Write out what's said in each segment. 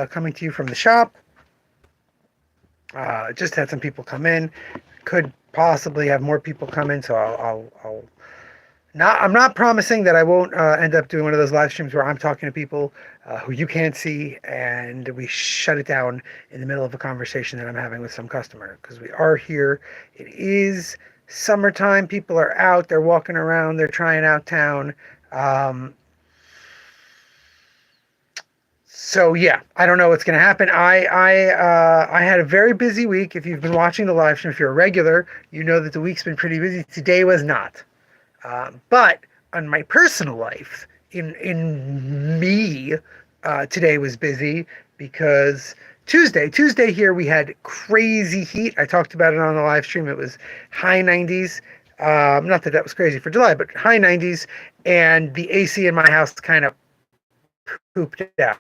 coming to you from the shop. Just had some people come in. Could possibly have more people come in, so I'll not. I'm not promising that I won't end up doing one of those live streams where I'm talking to people who you can't see, and we shut it down in the middle of a conversation that I'm having with some customer, because we are here. It is summertime. People are out. They're walking around. They're trying out town. Um, So yeah, I don't know what's going to happen. I had a very busy week. If you've been watching the live stream, if you're a regular, you know that the week's been pretty busy. Today was not. But on my personal life, in me, today was busy because Tuesday here we had crazy heat. I talked about it on the live stream. It was high 90s. Not that that was crazy for July, but high 90s, and the AC in my house kind of pooped out.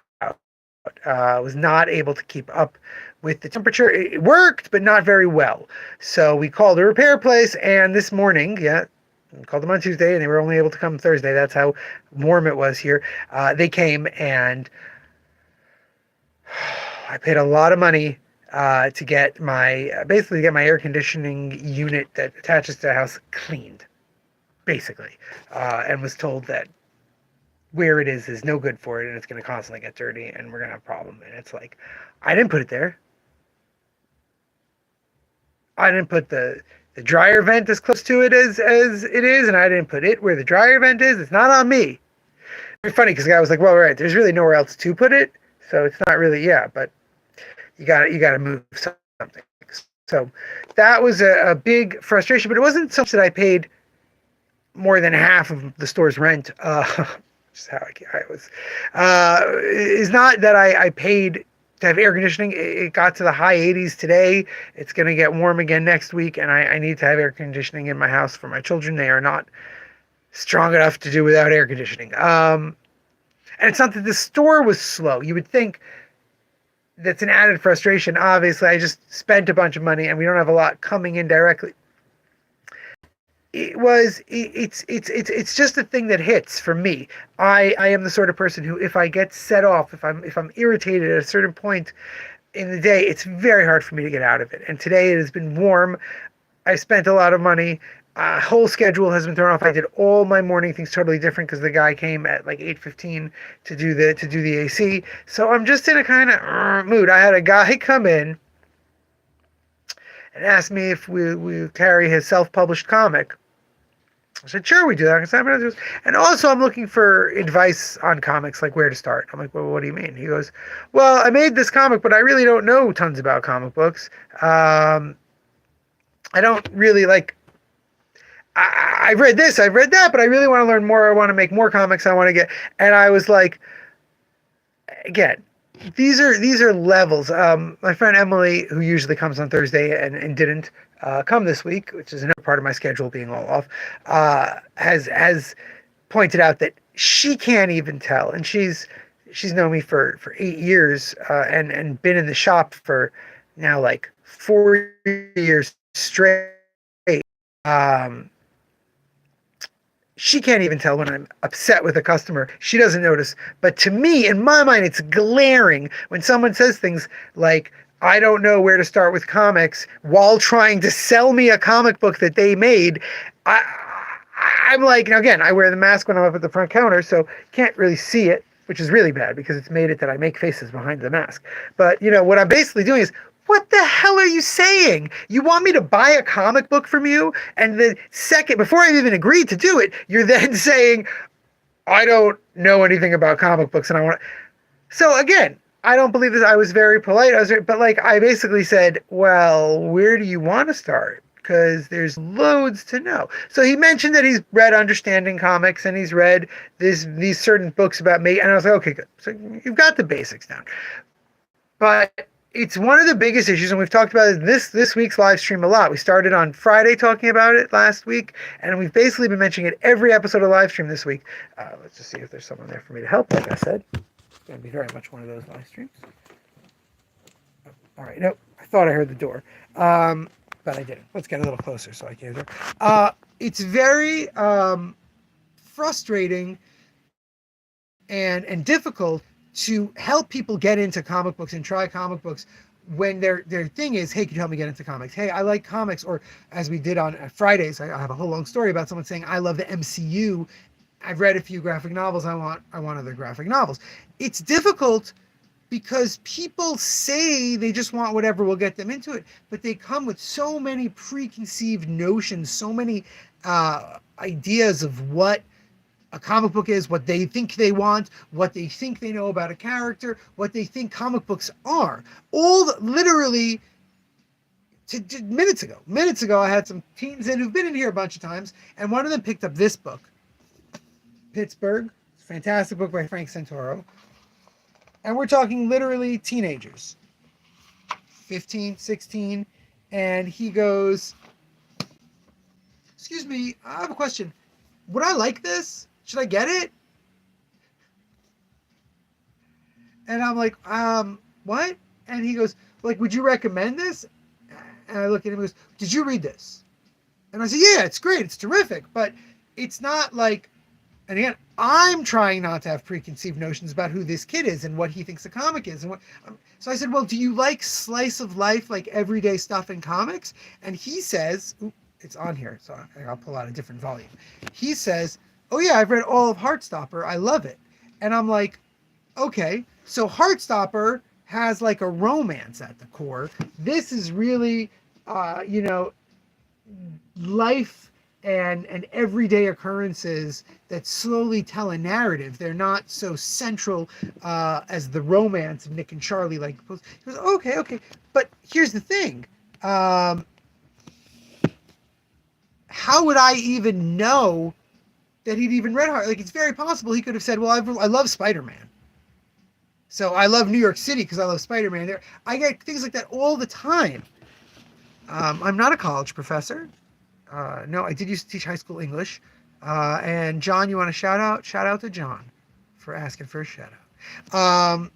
Was not able to keep up with the temperature. It worked, but not very well. So we called a repair place, and this morning, we called them on Tuesday, and they were only able to come Thursday. That's how warm it was here. They came, and I paid a lot of money to get basically get my air conditioning unit that attaches to the house cleaned, basically, and was told that where it is no good for it, and it's going to constantly get dirty, and we're going to have a problem. And it's like, I didn't put it there. I didn't put the dryer vent as close to it as it is, and I didn't put it where the dryer vent is. It's not on me. It's funny because the guy was like, well, right, there's really nowhere else to put it, so it's not really, but you got to move something. So that was a big frustration, but it wasn't so much that I paid more than half of the store's rent. How I was, is not that I paid to have air conditioning. It got to the high 80s today. It's going to get warm again next week, and I need to have air conditioning in my house for my children. They are not strong enough to do without air conditioning. And it's not that the store was slow. You would think that's an added frustration. Obviously, I just spent a bunch of money, and we don't have a lot coming in directly. It's just a thing that hits for me. I am the sort of person who, if I get set off, if I'm irritated at a certain point in the day, it's very hard for me to get out of it. And today it has been warm. I spent a lot of money. Whole schedule has been thrown off. I did all my morning things totally different because the guy came at like 8:15 to do the AC. So I'm just in a kind of mood. I had a guy come in and asked me if we carry his self-published comic. I said, sure, we do that. And also, I'm looking for advice on comics, like where to start. I'm like, well, what do you mean? He goes, well, I made this comic, but I really don't know tons about comic books. I don't really I've read this, I've read that, but I really want to learn more. I want to make more comics. I want to get, and I was like, again, these are levels. My friend Emily, who usually comes on Thursday and didn't come this week, which is another part of my schedule being all off, has pointed out that she can't even tell, and she's known me for 8 years and been in the shop for now like 4 years straight. She can't even tell when I'm upset with a customer. She doesn't notice. But to me, in my mind, it's glaring when someone says things like, I don't know where to start with comics while trying to sell me a comic book that they made. I'm like, now again, I wear the mask when I'm up at the front counter, so can't really see it, which is really bad because it's made it that I make faces behind the mask. But, what I'm basically doing is, what the hell are you saying? You want me to buy a comic book from you? And the second, before I've even agreed to do it, you're then saying, I don't know anything about comic books and I want to. So again, I don't believe this. I was very polite. But I basically said, well, where do you want to start? Because there's loads to know. So he mentioned that he's read Understanding Comics and he's read these certain books about me. And I was like, okay, good. So you've got the basics down. But it's one of the biggest issues, and we've talked about it this week's live stream a lot. We started on Friday talking about it last week, and we've basically been mentioning it every episode of live stream this week. Let's just see if there's someone there for me to help. Like I said, it's going to be very much one of those live streams. Oh, all right, nope. I thought I heard the door, but I didn't. Let's get a little closer so I can hear. It's very frustrating and difficult to help people get into comic books and try comic books when their thing is, hey, can you help me get into comics? Hey, I like comics. Or as we did on Fridays, I have a whole long story about someone saying, I love the MCU. I've read a few graphic novels. I want other graphic novels. It's difficult because people say they just want whatever will get them into it, but they come with so many preconceived notions, so many ideas of what a comic book is, what they think they want, what they think they know about a character, what they think comic books are. Literally, minutes ago, I had some teens in who've been in here a bunch of times, and one of them picked up this book, Pittsburgh, fantastic book by Frank Santoro. And we're talking literally teenagers, 15, 16, and he goes, excuse me, I have a question. Would I like this? Should I get it? And I'm like, what? And he goes, like, would you recommend this? And I look at him and goes, did you read this? And I said, yeah, it's great. It's terrific. But it's not like, and again, I'm trying not to have preconceived notions about who this kid is and what he thinks a comic is. And so I said, well, do you like slice of life, like everyday stuff in comics? And he says, it's on here, so I'll pull out a different volume. He says, oh yeah, I've read all of Heartstopper. I love it. And I'm like, okay, so Heartstopper has like a romance at the core. This is really, life and everyday occurrences that slowly tell a narrative. They're not so central as the romance of Nick and Charlie. Like, he goes, okay. But here's the thing. How would I even know that he'd even read Heart? Like, it's very possible he could have said, well, I love Spider-Man. So I love New York City because I love Spider-Man. I get things like that all the time. I'm not a college professor. No, I did used to teach high school English. And John, you want a shout out? Shout out to John for asking for a shout out.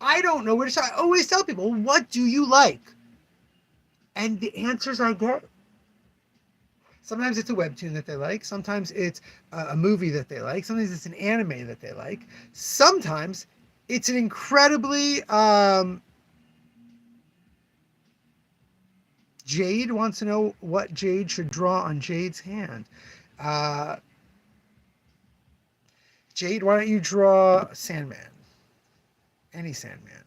I don't know where to start. I always tell people, what do you like? And the answers I get, sometimes it's a webtoon that they like. Sometimes it's a movie that they like. Sometimes it's an anime that they like. Sometimes it's an incredibly... Jade wants to know what Jade should draw on Jade's hand. Jade, why don't you draw Sandman? Any Sandman.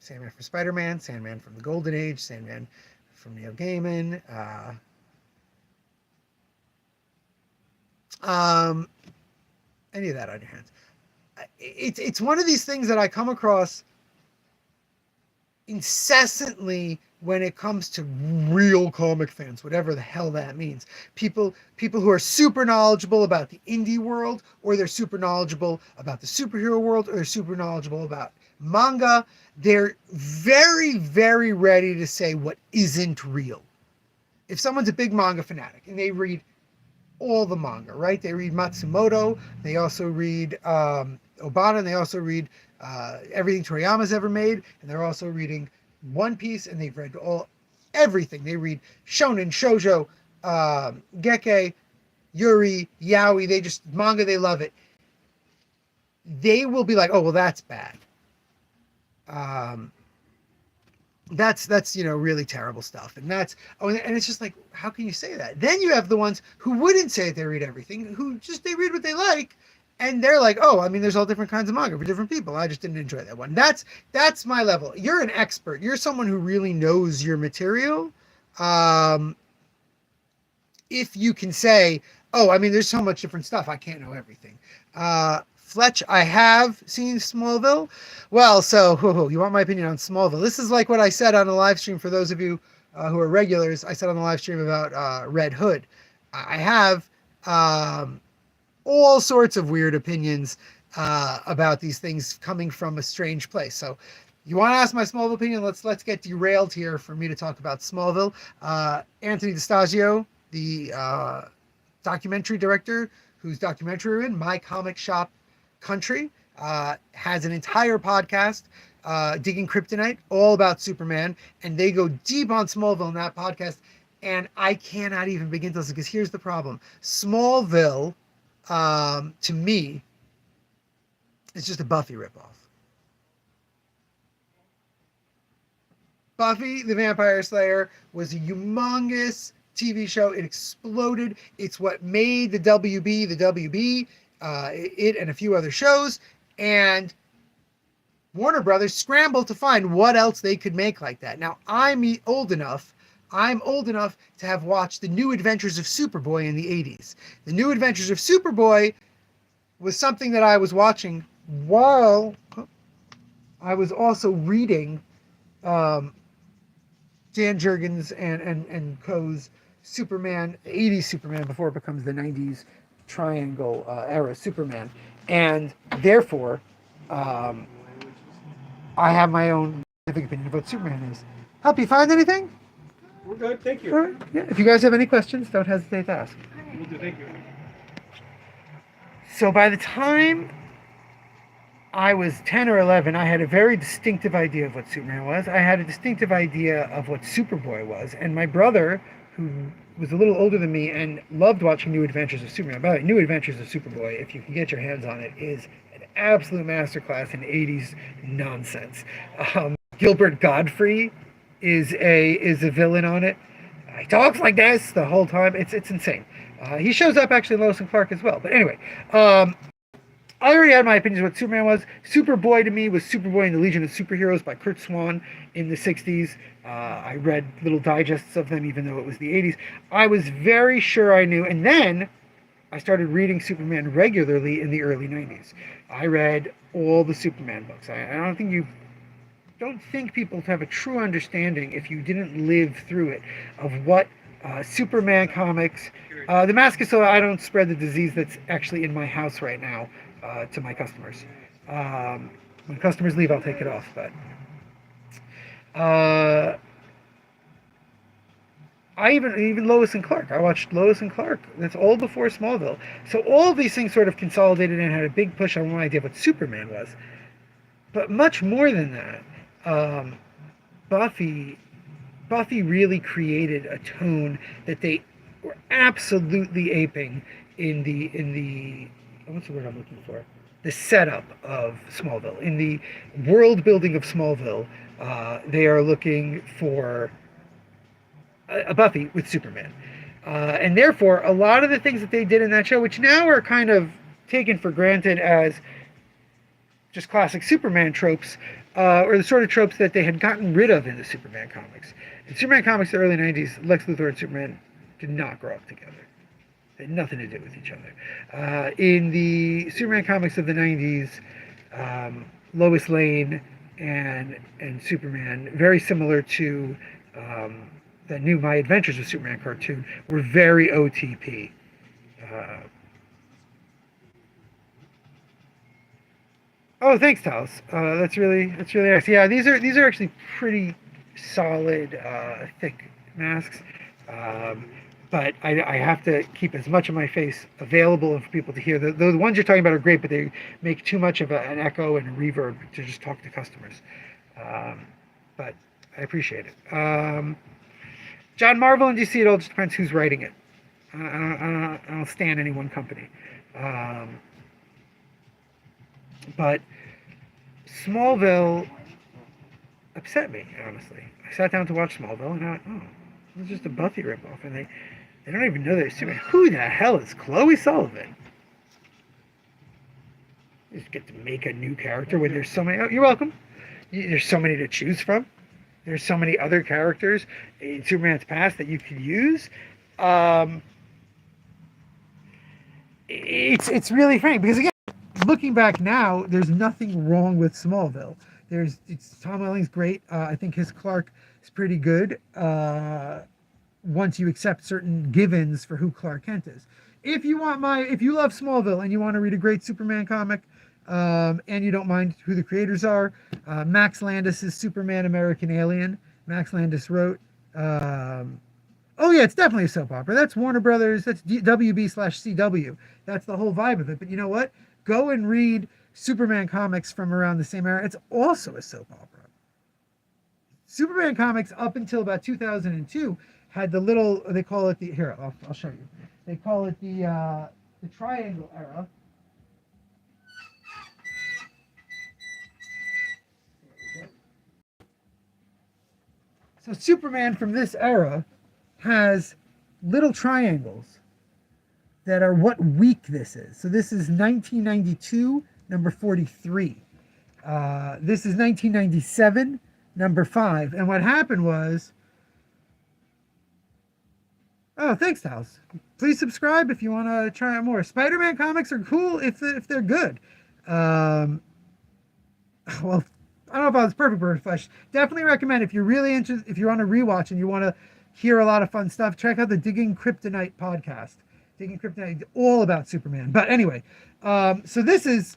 Sandman from Spider-Man, Sandman from the Golden Age, Sandman from Neil Gaiman. Any of that on your hands. It's one of these things that I come across incessantly when it comes to real comic fans, whatever the hell that means. People who are super knowledgeable about the indie world, or they're super knowledgeable about the superhero world, or they're super knowledgeable about manga. They're very, very ready to say what isn't real. If someone's a big manga fanatic and they read all the manga, right? They read Matsumoto, they also read Obata, and they also read everything Toriyama's ever made, and they're also reading One Piece, and they've read everything. They read shonen, shoujo, geke, yuri, yaoi. Manga, they love it. They will be like, oh, well, that's bad. That's really terrible stuff. And and it's just like, how can you say that? Then you have the ones who wouldn't say they read everything, they read what they like. And they're like, oh, I mean, there's all different kinds of manga for different people. I just didn't enjoy that one. That's my level. You're an expert. You're someone who really knows your material. If you can say, oh, I mean, there's so much different stuff. I can't know everything. Fletch, I have seen Smallville. Well, so you want my opinion on Smallville? This is like what I said on the live stream for those of you who are regulars. I said on the live stream about Red Hood. I have... all sorts of weird opinions about these things coming from a strange place. So you want to ask my Smallville opinion? Let's get derailed here for me to talk about Smallville. Anthony DeStasio, the documentary director whose documentary we're in, My Comic Shop Country, has an entire podcast, Digging Kryptonite, all about Superman, and they go deep on Smallville in that podcast, and I cannot even begin to listen, because here's the problem. Smallville, to me, It's just a Buffy ripoff. Buffy the Vampire Slayer was a humongous TV show. It exploded. It's what made the WB the WB, it and a few other shows. And Warner Brothers scrambled to find what else they could make like that. Now, old enough. I'm old enough to have watched The New Adventures of Superboy in the 80s. The New Adventures of Superboy was something that I was watching while I was also reading Dan Jurgens and co.'s Superman, 80s Superman before it becomes the 90s triangle era Superman. And therefore, um, I have my own specific opinion of what Superman is. Help you find anything? We're good, thank you. All right. Yeah. If you guys have any questions, don't hesitate to ask. We'll do, thank you. So by the time I was 10 or 11, I had a very distinctive idea of what Superman was. I had a distinctive idea of what Superboy was. And my brother, who was a little older than me and loved watching New Adventures of Superman. By the way, New Adventures of Superboy, if you can get your hands on it, is an absolute masterclass in 80s nonsense. Gilbert Godfrey is a villain on it. He talks like this the whole time. It's insane. He shows up actually in Lois and Clark as well. But anyway, I already had my opinions of what Superman was. Superboy to me was Superboy in the Legion of Superheroes by Kurt Swan in the 60s. I read little digests of them even though it was the 80s. I was very sure I knew. And then I started reading Superman regularly in the early 90s. I read all the Superman books. I don't think people have a true understanding if you didn't live through it of what Superman comics. The mask is so I don't spread the disease that's actually in my house right now to my customers. When customers leave, I'll take it off. But I even Lois and Clark. I watched Lois and Clark. That's all before Smallville. So all of these things sort of consolidated and had a big push on one idea of what Superman was. But much more than that, Buffy really created a tone that they were absolutely aping in the what's the word I'm looking for? The setup of Smallville. In the world building of Smallville, they are looking for a Buffy with Superman. And therefore, a lot of the things that they did in that show, which now are kind of taken for granted as just classic Superman tropes, or the sort of tropes that they had gotten rid of in the Superman comics. In Superman comics, the early 90s, Lex Luthor and Superman did not grow up together. They had nothing to do with each other. In the Superman comics of the 90s, Lois Lane and Superman, very similar to the new My Adventures with Superman cartoon, were very OTP. Oh, thanks, Talos. That's really nice. Yeah, these are actually pretty solid, thick masks. But I have to keep as much of my face available for people to hear. The ones you're talking about are great, but they make too much of an echo and a reverb to just talk to customers. But I appreciate it. John Marvel and DC, it all just depends who's writing it. I don't stand any one company. But Smallville upset me, honestly. I sat down to watch Smallville and I went, oh, it's just a Buffy ripoff. And they don't even know they're Superman. Who the hell is Chloe Sullivan? You just get to make a new character when there's so many. Oh, you're welcome. There's so many to choose from. There's so many other characters in Superman's past that you could use. It's really funny because again, looking back now, there's nothing wrong with Smallville. Tom Welling's great. I think his Clark is pretty good. Once you accept certain givens for who Clark Kent is. If you love Smallville and you want to read a great Superman comic, and you don't mind who the creators are, Max Landis' Superman American Alien. Max Landis wrote. Oh yeah, it's definitely a soap opera. That's Warner Brothers. That's WB/CW. That's the whole vibe of it. But you know what? Go and read Superman comics from around the same era. It's also a soap opera. Superman comics up until about 2002 had the little, they call it the, here, I'll show you. They call it the triangle era. So Superman from this era has little triangles that are what week this is. So this is 1992, number 43. This is 1997, number 5. And what happened was, oh, thanks, House. Please subscribe if you want to try out more. Spider-Man comics are cool if they're good. Well, I don't know if I was perfect Bird Flesh. Definitely recommend if you're really interested, if you want to rewatch and you want to hear a lot of fun stuff, check out the Digging Kryptonite podcast. Digging Kryptonite, all about Superman. But anyway, so this is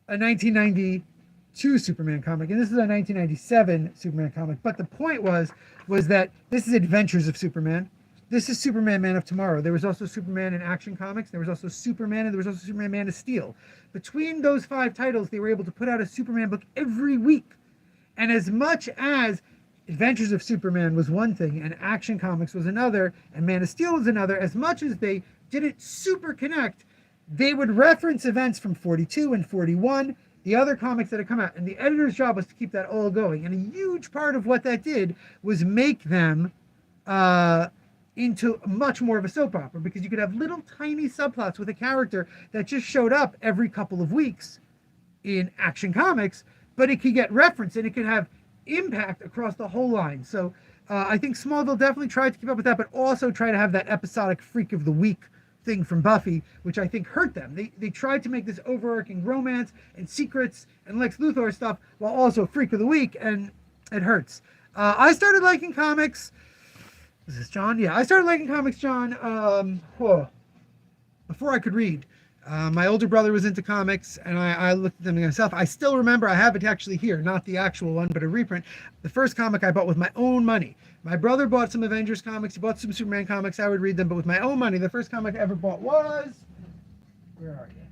a 1992 Superman comic, and this is a 1997 Superman comic. But the point was that this is Adventures of Superman. This is Superman Man of Tomorrow. There was also Superman in Action Comics. There was also Superman, and there was also Superman Man of Steel. Between those 5 titles, they were able to put out a Superman book every week. And as much as Adventures of Superman was one thing, and Action Comics was another, and Man of Steel was another, as much as they didn't super connect, they would reference events from 42 and 41, the other comics that had come out. And the editor's job was to keep that all going. And a huge part of what that did was make them into much more of a soap opera, because you could have little tiny subplots with a character that just showed up every couple of weeks in Action Comics, but it could get referenced and it could have impact across the whole line. So I think Smallville definitely tried to keep up with that, but also try to have that episodic freak of the week thing from Buffy, which I think hurt them. They tried to make this overarching romance and secrets and Lex Luthor stuff while also freak of the week, and it hurts. I started liking comics. Is this John? Yeah, I started liking comics, John, before I could read. My older brother was into comics, and I looked at them myself. I still remember, I have it actually here, not the actual one, but a reprint. The first comic I bought with my own money. My brother bought some Avengers comics. He bought some Superman comics. I would read them, but with my own money. The first comic I ever bought was... Where are you?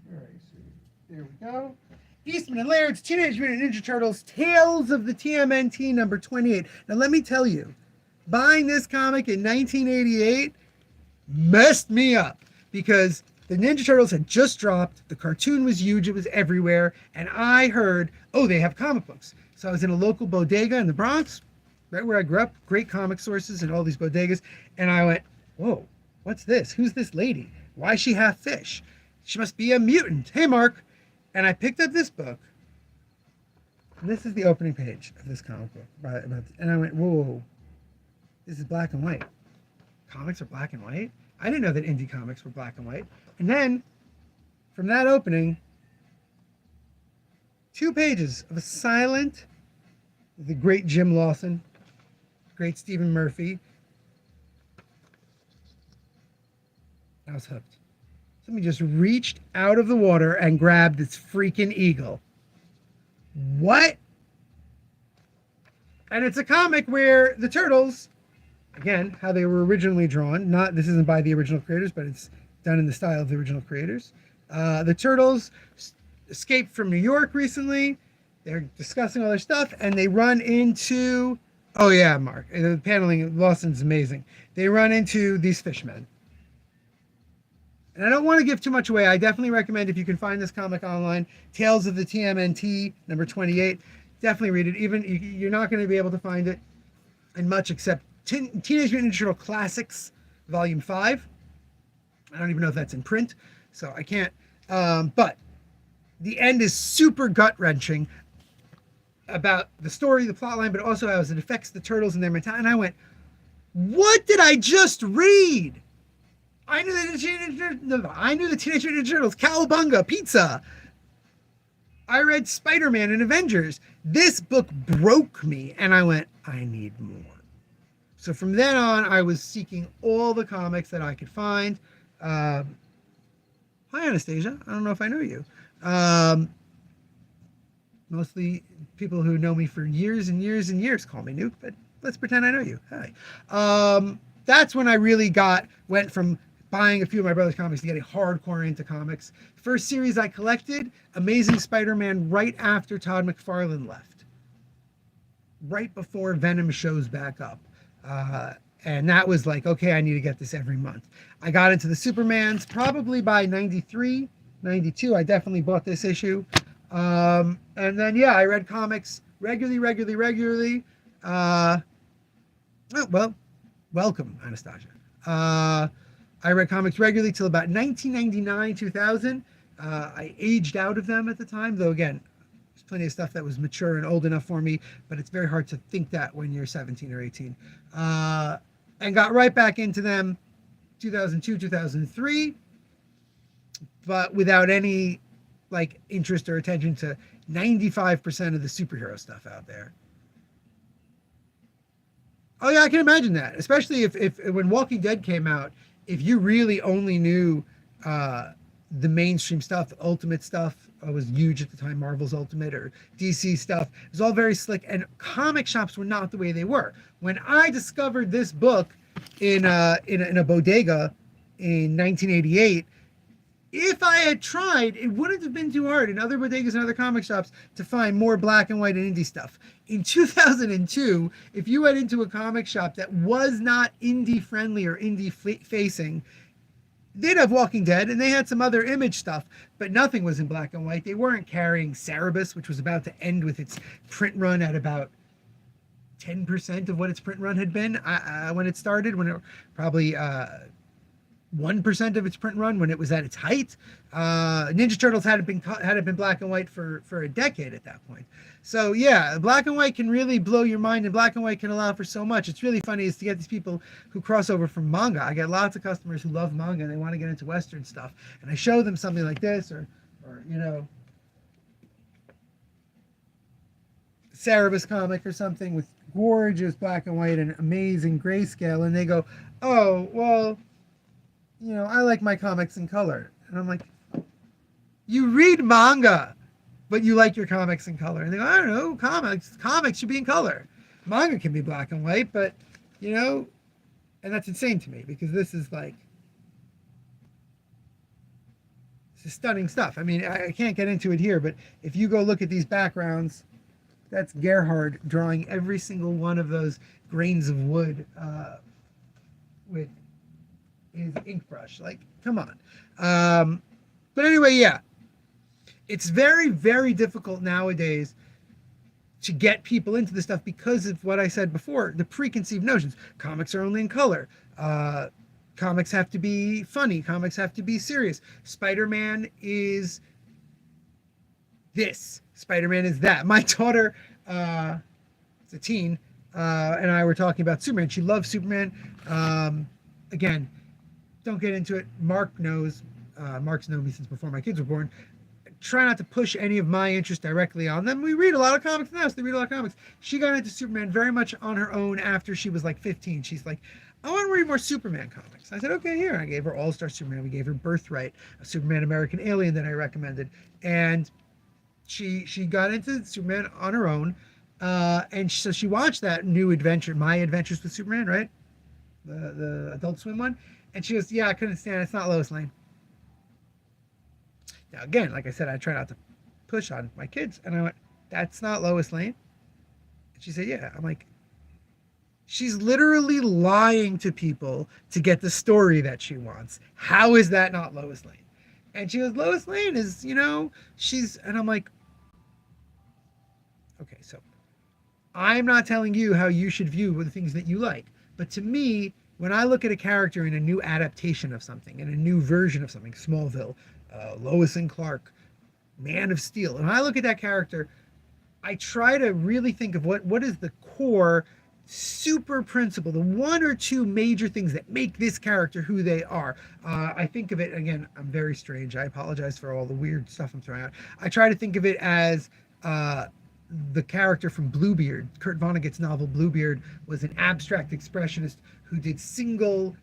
Where are you, sweetie? There we go. Eastman and Laird's Teenage Mutant Ninja Turtles, Tales of the TMNT, number 28. Now, let me tell you, buying this comic in 1988 messed me up, because the Ninja Turtles had just dropped, the cartoon was huge, it was everywhere, and I heard, oh, they have comic books. So I was in a local bodega in the Bronx, right where I grew up, great comic sources and all these bodegas, and I went, whoa, what's this? Who's this lady? Why is she half fish? She must be a mutant. Hey, Mark. And I picked up this book. This is the opening page of this comic book. And I went, whoa, this is black and white. Comics are black and white? I didn't know that indie comics were black and white. And then, from that opening, 2 pages of a silent, the great Jim Lawson, great Stephen Murphy. I was hooked. Somebody just reached out of the water and grabbed this freaking eagle. What? And it's a comic where the turtles, again, how they were originally drawn, not, this isn't by the original creators, but it's done in the style of the original creators. The turtles escaped from New York recently. They're discussing all their stuff, and they run into, oh yeah, Mark, the paneling, Lawson's amazing. They run into these fishmen. And I don't want to give too much away. I definitely recommend, if you can find this comic online, Tales of the TMNT, number 28. Definitely read it. Even you're not going to be able to find it in much except Teenage Mutant Ninja Turtle Classics, Volume 5. I don't even know if that's in print, so I can't. But the end is super gut-wrenching about the story, the plot line, but also how it affects the turtles and their mentality. And I went, what did I just read? I knew the Teenage Mutant Ninja Turtles, Cowabunga, Pizza. I read Spider-Man and Avengers. This book broke me, and I went, I need more. So from then on, I was seeking all the comics that I could find. Hi, Anastasia. I don't know if I know you. Mostly people who know me for years and years and years call me Nuke, but let's pretend I know you. Hi. That's when I really went from buying a few of my brother's comics to getting hardcore into comics. First series I collected, Amazing Spider-Man, right after Todd McFarlane left. Right before Venom shows back up. And that was like, okay, I need to get this every month. I got into the Supermans probably by 93, 92. I definitely bought this issue. And then, yeah, I read comics regularly. Oh, well, welcome, Anastasia. I read comics regularly till about 1999, 2000. I aged out of them at the time, though, again, there's plenty of stuff that was mature and old enough for me, but it's very hard to think that when you're 17 or 18. And got right back into them 2002, 2003, but without any like interest or attention to 95% of the superhero stuff out there. Oh yeah, I can imagine that. Especially if when Walking Dead came out, if you really only knew the mainstream stuff, the Ultimate stuff was huge at the time, Marvel's Ultimate or DC stuff. It was all very slick, and comic shops were not the way they were. When I discovered this book in a bodega in 1988, if I had tried, it wouldn't have been too hard in other bodegas and other comic shops to find more black and white and indie stuff. In 2002, if you went into a comic shop that was not indie friendly or indie facing, they'd have Walking Dead and they had some other Image stuff, but nothing was in black and white. They weren't carrying Cerebus, which was about to end with its print run at about 10% of what its print run had been when it started, when it probably 1% of its print run when it was at its height. Ninja Turtles hadn't been black and white for a decade at that point. So yeah, black and white can really blow your mind, and black and white can allow for so much. It's really funny is to get these people who cross over from manga. I get lots of customers who love manga and they want to get into Western stuff, and I show them something like this or you know, Cerebus comic or something with gorgeous black and white and amazing grayscale, and they go, oh well, you know, I like my comics in color. And I'm like, you read manga, but you like your comics in color. And they go, I don't know, comics should be in color. Manga can be black and white, but, you know, and that's insane to me because this is like, this is stunning stuff. I mean, I can't get into it here, but if you go look at these backgrounds, that's Gerhard drawing every single one of those grains of wood with his ink brush. Like, come on. But anyway, yeah, it's very, very difficult nowadays to get people into this stuff because of what I said before, the preconceived notions. Comics are only in color. Comics have to be funny. Comics have to be serious. Spider-Man is this. Spider-Man is that. My daughter, it's a teen, and I were talking about Superman. She loves Superman. Again, don't get into it. Mark's known me since before my kids were born. Try not to push any of my interest directly on them. We read a lot of comics in the house. They read a lot of comics. She got into Superman very much on her own after she was like 15. She's like, I want to read more Superman comics. I said, okay, here. I gave her All-Star Superman. We gave her Birthright, a Superman American Alien that I recommended. And she got into Superman on her own. And so she watched that new adventure, My Adventures with Superman, right? The Adult Swim one. And she goes, yeah, I couldn't stand it. It's not Lois Lane. Now, again, like I said, I try not to push on my kids. And I went, that's not Lois Lane? And she said, yeah. I'm like, she's literally lying to people to get the story that she wants. How is that not Lois Lane? And she goes, Lois Lane is, you know, and I'm like, okay, so I'm not telling you how you should view the things that you like. But to me, when I look at a character in a new adaptation of something, in a new version of something, Smallville, Lois and Clark, Man of Steel, and I look at that character, I try to really think of what is the core super principle, the one or two major things that make this character who they are. I think of it, again, I'm very strange. I apologize for all the weird stuff I'm throwing out. I try to think of it as the character from Bluebeard. Kurt Vonnegut's novel Bluebeard was an abstract expressionist who did single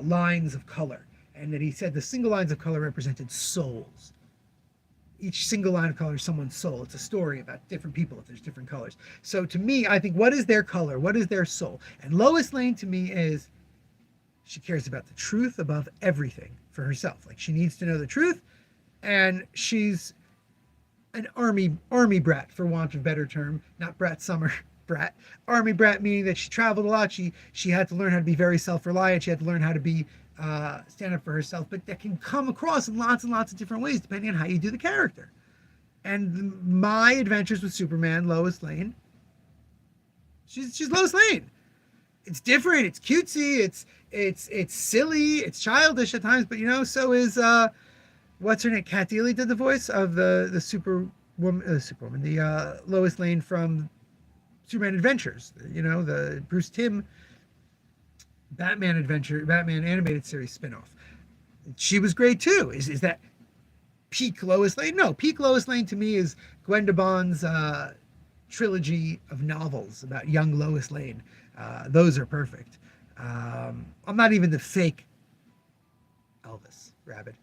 lines of color. And that he said the single lines of color represented souls. Each single line of color is someone's soul. It's a story about different people if there's different colors. So to me, I think, what is their color? What is their soul? And Lois Lane to me is, she cares about the truth above everything for herself. Like, she needs to know the truth, and she's an army brat, for want of a better term, not Brat Summer brat. Army brat meaning that she traveled a lot. She had to learn how to be very self-reliant. She had to learn how to be stand up for herself, but that can come across in lots and lots of different ways depending on how you do the character. And My Adventures with Superman, Lois Lane, She's Lois Lane. It's different. It's cutesy. It's silly. It's childish at times. But so is what's her name? Kat Deely did the voice of the Superwoman, the Lois Lane from Superman Adventures. The Bruce Timm Batman animated series spinoff. She was great too. Is that peak Lois Lane? No, peak Lois Lane to me is Gwen Bond's trilogy of novels about young Lois Lane. Those are perfect. I'm not even the fake Elvis Rabbit.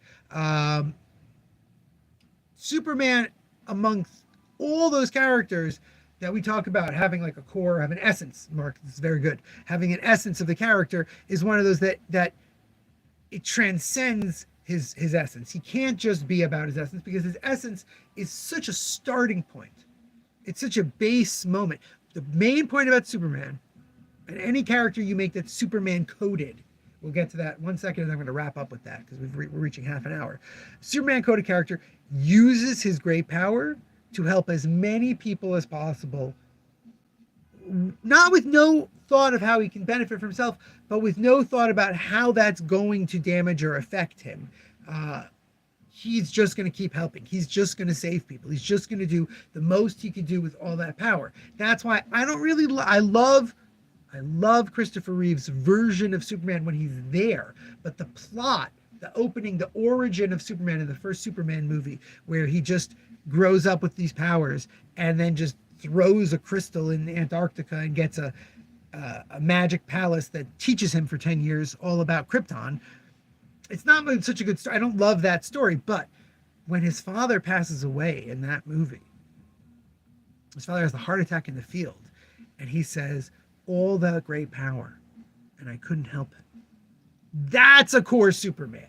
Superman, amongst all those characters that we talk about having like a core, have an essence, Mark, this is very good. Having an essence of the character is one of those that it transcends his essence. He can't just be about his essence because his essence is such a starting point. It's such a base moment. The main point about Superman, and any character you make that's Superman coded, we'll get to that 1 second, and I'm going to wrap up with that because we're reaching half an hour. Superman coded character uses his great power to help as many people as possible, not with no thought of how he can benefit for himself, but with no thought about how that's going to damage or affect him. He's just going to keep helping. He's just going to save people. He's just going to do the most he can do with all that power. That's why I don't really, I love Christopher Reeve's version of Superman when he's there, but the plot, the opening, the origin of Superman in the first Superman movie, where he just grows up with these powers and then just throws a crystal in Antarctica and gets a magic palace that teaches him for 10 years all about Krypton. It's not such a good story. I don't love that story, but when his father passes away in that movie, his father has a heart attack in the field, and he says, all that great power, and I couldn't help it. That's a core Superman.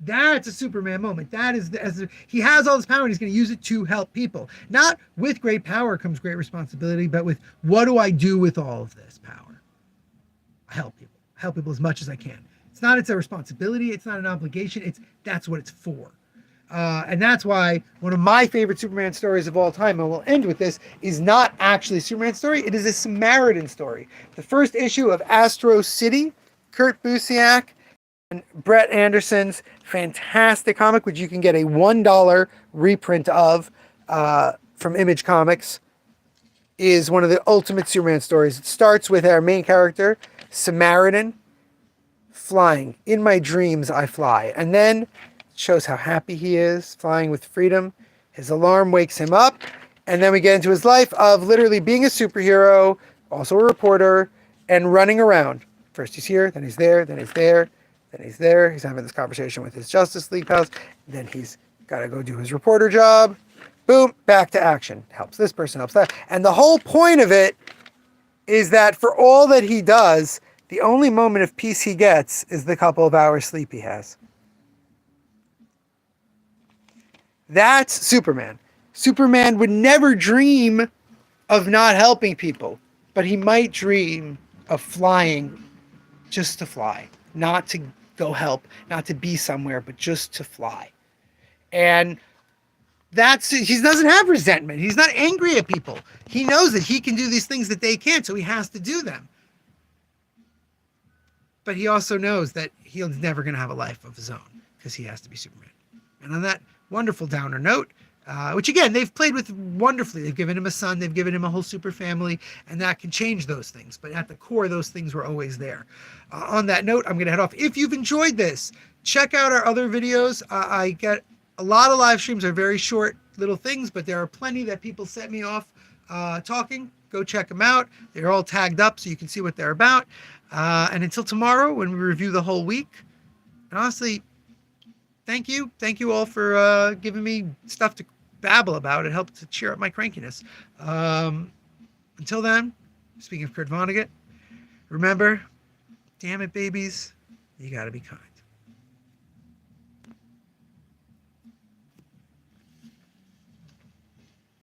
That's a Superman moment. That is, he has all this power and he's going to use it to help people. Not with great power comes great responsibility, but with what do I do with all of this power? I help people as much as I can. It's a responsibility. It's not an obligation. That's what it's for. And that's why one of my favorite Superman stories of all time, and we'll end with this, is not actually a Superman story. It is a Samaritan story. The first issue of Astro City, Kurt Busiek and Brett Anderson's fantastic comic, which you can get a $1 reprint of from Image Comics, is one of the ultimate Superman stories. It starts with our main character, Samaritan, flying. In my dreams, I fly. And then shows how happy he is, flying with freedom. His alarm wakes him up. And then we get into his life of literally being a superhero, also a reporter, and running around. First he's here, then he's there, then he's there, then he's there. He's having this conversation with his Justice League pals. Then he's got to go do his reporter job. Boom, back to action. Helps this person, helps that. And the whole point of it is that for all that he does, the only moment of peace he gets is the couple of hours sleep he has. That's Superman. Superman would never dream of not helping people, but he might dream of flying just to fly, not to go help, not to be somewhere, but just to fly. And he doesn't have resentment. He's not angry at people. He knows that he can do these things that they can't, so he has to do them. But he also knows that he's never going to have a life of his own because he has to be Superman. And on that wonderful downer note, which again, they've played with wonderfully. They've given him a son, they've given him a whole super family, and that can change those things. But at the core, those things were always there. On that note, I'm going to head off. If you've enjoyed this, check out our other videos. I get a lot of live streams are very short little things, but there are plenty that people set me off talking. Go check them out. They're all tagged up so you can see what they're about. And until tomorrow, when we review the whole week, and honestly, thank you all for giving me stuff to babble about. It helped to cheer up my crankiness. Until then, speaking of Kurt Vonnegut, remember, damn it, babies, you gotta be kind.